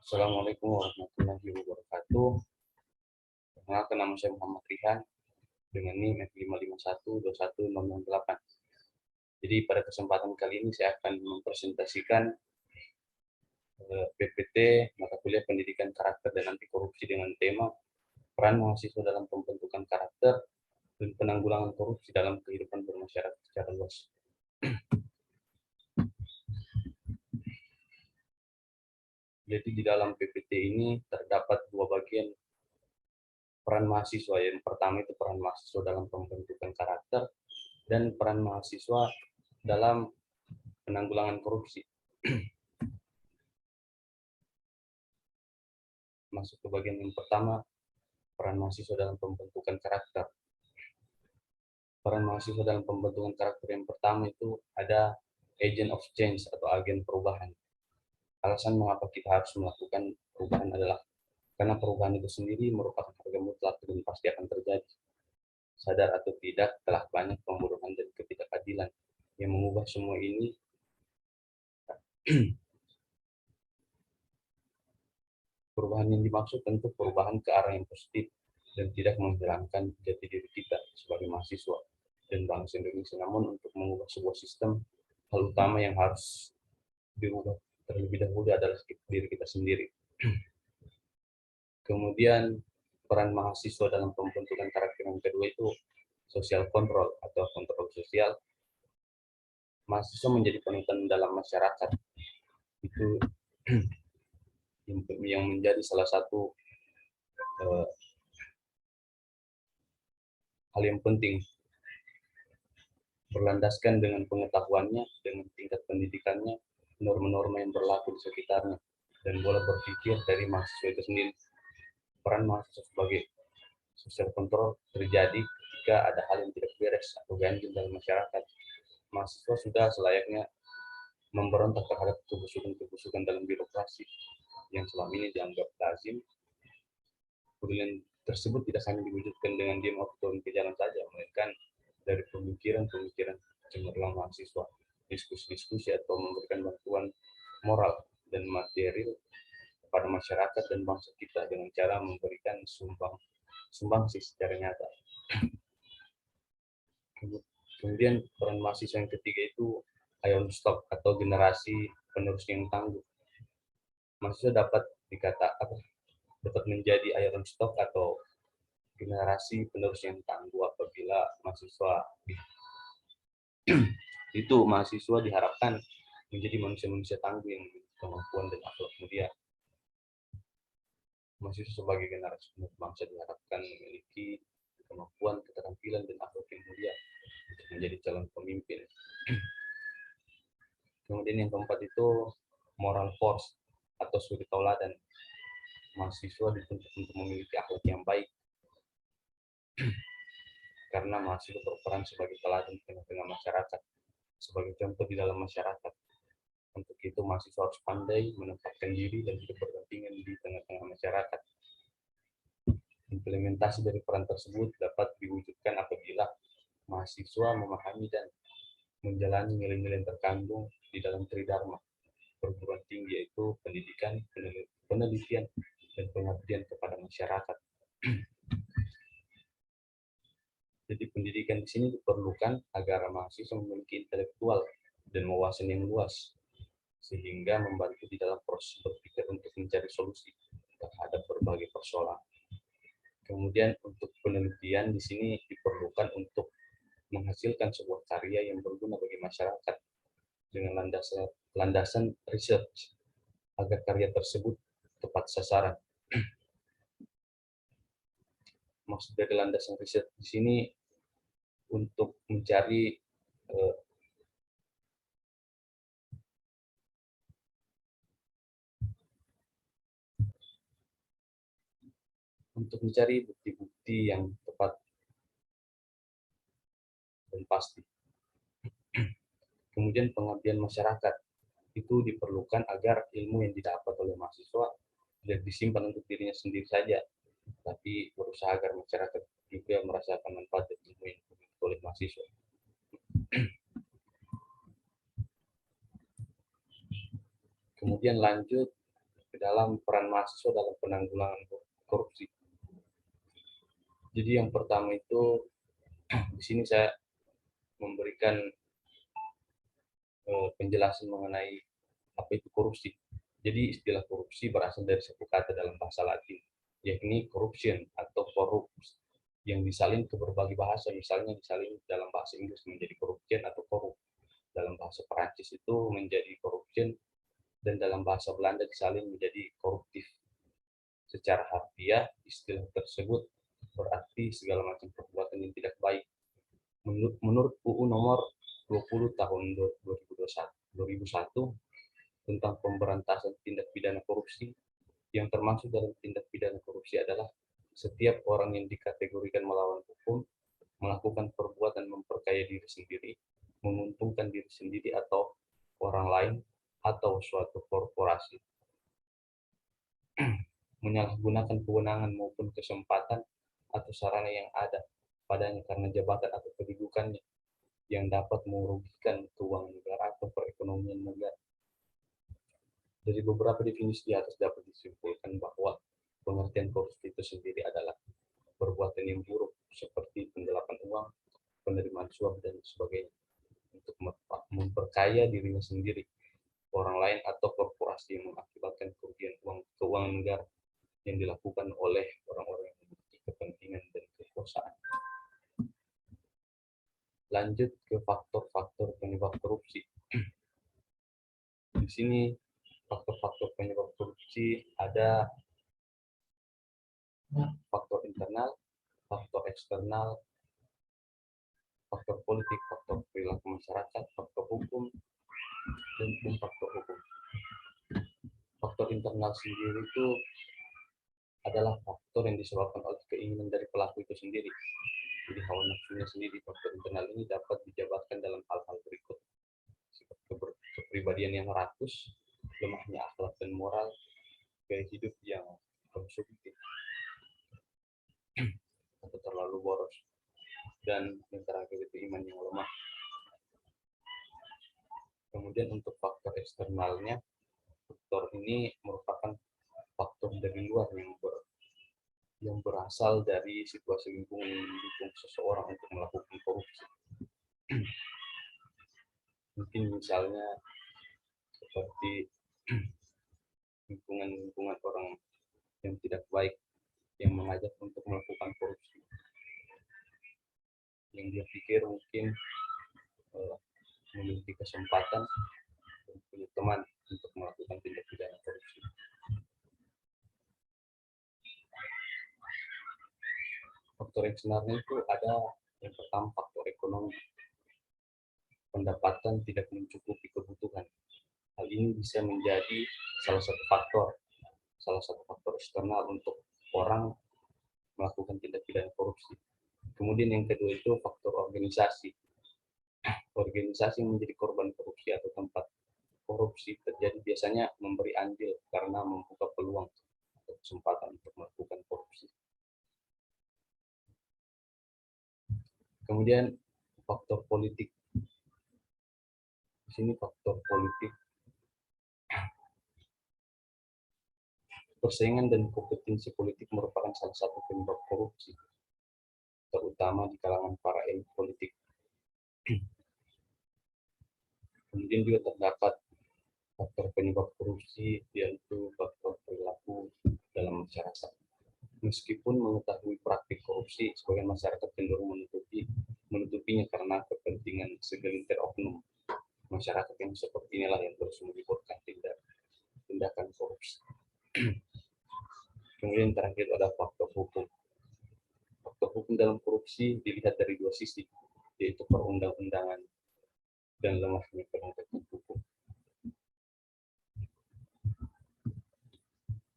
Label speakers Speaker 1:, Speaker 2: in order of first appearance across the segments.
Speaker 1: Assalamualaikum warahmatullahi wabarakatuh. Perkenalkan, nama saya Muhammad Rihan dengan NIM F551210068. Jadi pada kesempatan kali ini saya akan mempresentasikan PPT mata kuliah Pendidikan Karakter dan Anti Korupsi dengan tema peran mahasiswa dalam pembentukan karakter dan penanggulangan korupsi dalam kehidupan bermasyarakat secara luas. Jadi di dalam PPT ini terdapat dua bagian peran mahasiswa. Yang pertama itu peran mahasiswa dalam pembentukan karakter dan peran mahasiswa dalam penanggulangan korupsi. Masuk ke bagian yang pertama, peran mahasiswa dalam pembentukan karakter. Peran mahasiswa dalam pembentukan karakter yang pertama itu ada agent of change atau agen perubahan. Alasan mengapa kita harus melakukan perubahan adalah karena perubahan itu sendiri merupakan harga mutlak dan pasti akan terjadi. Sadar atau tidak, telah banyak pembunuhan dan ketidakadilan yang mengubah semua ini. Perubahan yang dimaksud tentu perubahan ke arah yang positif dan tidak menghilangkan jati diri kita sebagai mahasiswa dan bangsa Indonesia. Namun untuk mengubah sebuah sistem, hal utama yang harus dirubah terlebih dahulu adalah diri kita sendiri. Kemudian peran mahasiswa dalam pembentukan karakter yang kedua itu social control atau kontrol sosial. Mahasiswa menjadi panutan dalam masyarakat. Itu yang menjadi salah satu hal yang penting. Berlandaskan dengan pengetahuannya, dengan tingkat pendidikannya, norma-norma yang berlaku di sekitarnya, dan boleh berpikir dari mahasiswa itu sendiri. Peran mahasiswa sebagai social control terjadi jika ada hal yang tidak beres atau ganjil dalam masyarakat. Mahasiswa sudah selayaknya memberontak terhadap kebusukan-kebusukan dalam birokrasi yang selama ini dianggap lazim. Kemudian tersebut tidak hanya diwujudkan dengan diam atau turun ke jalan saja, melainkan dari pemikiran-pemikiran cemerlang mahasiswa, diskusi-diskusi atau memberikan bantuan moral dan material kepada masyarakat dan bangsa kita dengan cara memberikan sumbangsi secara nyata. Kemudian peran mahasiswa yang ketiga itu ion stock atau generasi penerus yang tangguh. Mahasiswa dapat menjadi ion stock atau generasi penerus yang tangguh apabila mahasiswa diharapkan menjadi manusia-manusia tangguh yang memiliki kemampuan dan akhlak mulia. Mahasiswa sebagai generasi penerus bangsa diharapkan memiliki kemampuan, keterampilan, dan akhlak yang mulia untuk menjadi calon pemimpin. Kemudian yang keempat itu moral force atau suri tauladan. Mahasiswa dituntut untuk memiliki akhlak yang baik karena mahasiswa berperan sebagai teladan di tengah-tengah masyarakat, sebagai contoh di dalam masyarakat. Untuk itu mahasiswa harus pandai menempatkan diri dan hidup berdampingan di tengah-tengah masyarakat. Implementasi dari peran tersebut dapat diwujudkan apabila mahasiswa memahami dan menjalani nilai-nilai yang terkandung di dalam Tridharma perguruan tinggi, yaitu pendidikan, penelitian, dan pengabdian kepada masyarakat. Jadi pendidikan di sini diperlukan agar mahasiswa memiliki intelektual dan wawasan yang luas, sehingga membantu di dalam proses berpikir untuk mencari solusi terhadap berbagai persoalan. Kemudian untuk penelitian di sini diperlukan untuk menghasilkan sebuah karya yang berguna bagi masyarakat dengan landasan research agar karya tersebut tepat sasaran. Maksud dari landasan riset di sini untuk mencari bukti-bukti yang tepat dan pasti. Kemudian pengabdian masyarakat itu diperlukan agar ilmu yang didapat oleh mahasiswa tidak disimpan untuk dirinya sendiri saja, tapi berusaha agar masyarakat juga merasakan manfaat dari ilmu yang dimiliki oleh mahasiswa. Kemudian lanjut dalam peran mahasiswa dalam penanggulangan korupsi. Jadi yang pertama itu di sini saya memberikan penjelasan mengenai apa itu korupsi. Jadi istilah korupsi berasal dari satu kata dalam bahasa Latin, yakni corruption atau corrupt, yang disalin ke berbagai bahasa. Misalnya disalin dalam bahasa Inggris menjadi corruption atau corrupt, dalam bahasa Perancis itu menjadi corruption, dan dalam bahasa Belanda disalin menjadi koruptif. Secara harfiah, istilah tersebut berarti segala macam perbuatan yang tidak baik. Menurut UU nomor 20 tahun 2001 tentang pemberantasan tindak pidana korupsi, yang termasuk dalam tindak pidana korupsi adalah setiap orang yang dikategorikan melawan hukum, melakukan perbuatan memperkaya diri sendiri, menguntungkan diri sendiri atau orang lain, atau suatu korporasi, menyalahgunakan kewenangan maupun kesempatan atau sarana yang ada padanya karena jabatan atau kedudukannya yang dapat merugikan keuangan negara atau perekonomian negara. Dari beberapa definisi di atas dapat disimpulkan bahwa pengertian korupsi itu sendiri adalah perbuatan yang buruk seperti penggelapan uang, penerimaan suap, dan sebagainya untuk memperkaya dirinya sendiri, orang lain, atau korporasi yang mengakibatkan kerugian keuangan negara yang dilakukan oleh orang-orang yang memiliki kepentingan dan kekuasaan. Lanjut ke faktor-faktor penyebab korupsi. Di sini faktor-faktor penyebab korupsi ada faktor internal, faktor eksternal, faktor politik, faktor perilaku masyarakat, faktor hukum, dan faktor hukum. Faktor internal sendiri itu adalah faktor yang disebabkan oleh keinginan dari pelaku itu sendiri. Jadi hawa nafsunya sendiri. Faktor internal ini dapat dijabarkan dalam hal-hal berikut: kepribadian yang rakus, lemahnya akhlak dan moral, gaya hidup yang konsumtif atau terlalu boros, dan yang terakhir itu iman yang lemah. Kemudian untuk faktor eksternalnya, faktor ini merupakan faktor dari luar yang berasal dari situasi lingkungan yang mendukung seseorang untuk melakukan korupsi. Mungkin misalnya seperti lingkungan orang yang tidak baik yang mengajak untuk melakukan korupsi, yang dia pikir mungkin memiliki kesempatan dan punya teman untuk melakukan tindak pidana korupsi. Faktor eksternalnya itu ada yang pertama faktor ekonomi. Pendapatan tidak mencukupi kebutuhan. Hal ini bisa menjadi salah satu faktor eksternal untuk orang melakukan tindak pidana korupsi. Kemudian yang kedua itu faktor organisasi. Organisasi yang menjadi korban korupsi atau tempat korupsi terjadi biasanya memberi andil karena membuka peluang atau kesempatan untuk melakukan korupsi. Kemudian faktor politik. Di sini faktor politik. Persaingan dan kompetensi politik merupakan salah satu penyebab korupsi, terutama di kalangan para elit politik. Kemudian juga terdapat faktor penyebab korupsi, yaitu faktor perilaku dalam masyarakat. Meskipun mengetahui praktik korupsi, sebagian masyarakat cenderung menutupinya karena kepentingan segelintir oknum masyarakat yang seperti inilah yang terus melibatkan tindakan korupsi. Kemudian terakhir ada faktor hukum. Faktor hukum dalam korupsi dilihat dari dua sisi, yaitu perundang-undangan dan lemahnya penegakan hukum.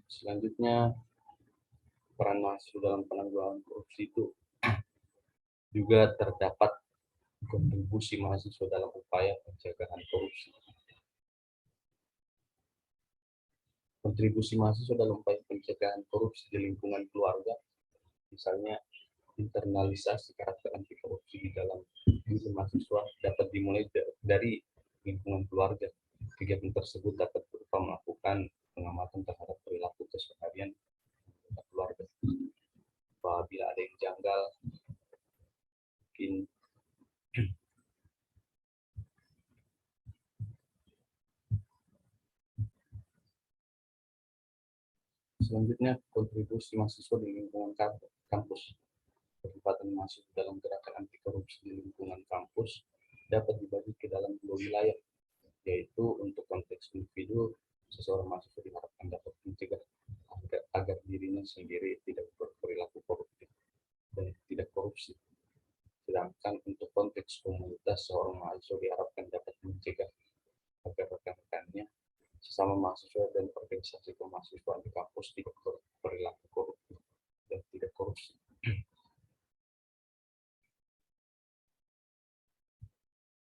Speaker 1: Selanjutnya, peran mahasiswa dalam penanggulangan korupsi itu juga terdapat kontribusi mahasiswa dalam upaya pencegahan korupsi. Kontribusi mahasiswa dalam upaya pencegahan korupsi di lingkungan keluarga, misalnya internalisasi karakter anti korupsi di dalam diri mahasiswa dapat dimulai dari lingkungan keluarga. Kegiatan tersebut dapat berupa melakukan pengamatan terhadap perilaku keseharian keluarga. Apabila ada yang janggal, mungkin selanjutnya kontribusi mahasiswa di lingkungan kampus. Percepatan masuk dalam gerakan anti korupsi di lingkungan kampus dapat dibagi ke dalam 2 wilayah, yaitu untuk konteks individu, seseorang mahasiswa diharapkan dapat mencegah agar dirinya sendiri tidak berperilaku koruptif dan tidak korupsi. Sedangkan untuk konteks komunitas, seorang mahasiswa diharapkan dapat mencegah agar rekan-rekannya sesama mahasiswa dan organisasi kemahasiswaan di kampus tidak berperilaku koruptif dan tidak korupsi.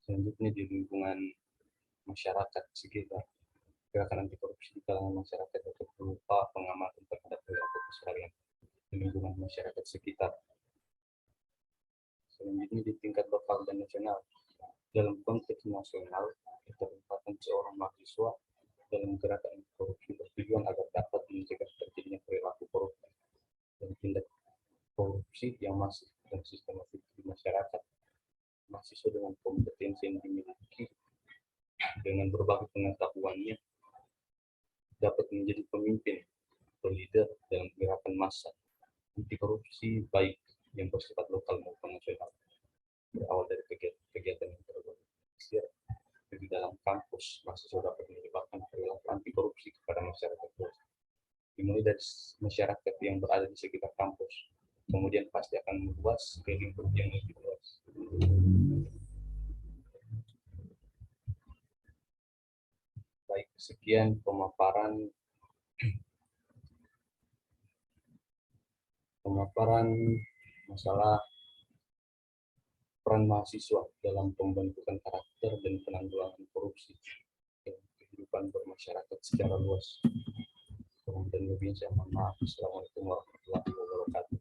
Speaker 1: Selanjutnya di lingkungan masyarakat sekitar, gerakan anti korupsi di kalangan masyarakat dapat berupa pengamatan terhadap perilaku keseharian di lingkungan masyarakat sekitar. Selanjutnya di tingkat lokal dan nasional. Dalam konteks nasional, keterlibatan seorang mahasiswa dalam gerakan anti korupsi bertujuan agar dapat mencegah terjadinya perilaku korupsi dan tindak korupsi yang masif dan sistematis di masyarakat. Mahasiswa dengan kompetensi yang dimiliki dengan berbagai pengetahuannya dapat menjadi pemimpin atau leader dalam gerakan massa anti korupsi baik yang bersifat lokal maupun nasional, berawal dari kegiatan yang terorganisir di dalam kampus. Mahasiswa dapat menyebabkan perilaku anti korupsi kepada masyarakat luas, dimulai dari masyarakat yang berada di sekitar kampus, kemudian pasti akan meluas ke lingkup yang lebih luas. Baik, sekian pemaparan masalah peran mahasiswa dalam pembentukan karakter dan penanggulangan korupsi dalam kehidupan bermasyarakat secara luas. Dan lebih saya mohon maaf. Assalamualaikum warahmatullahi wabarakatuh.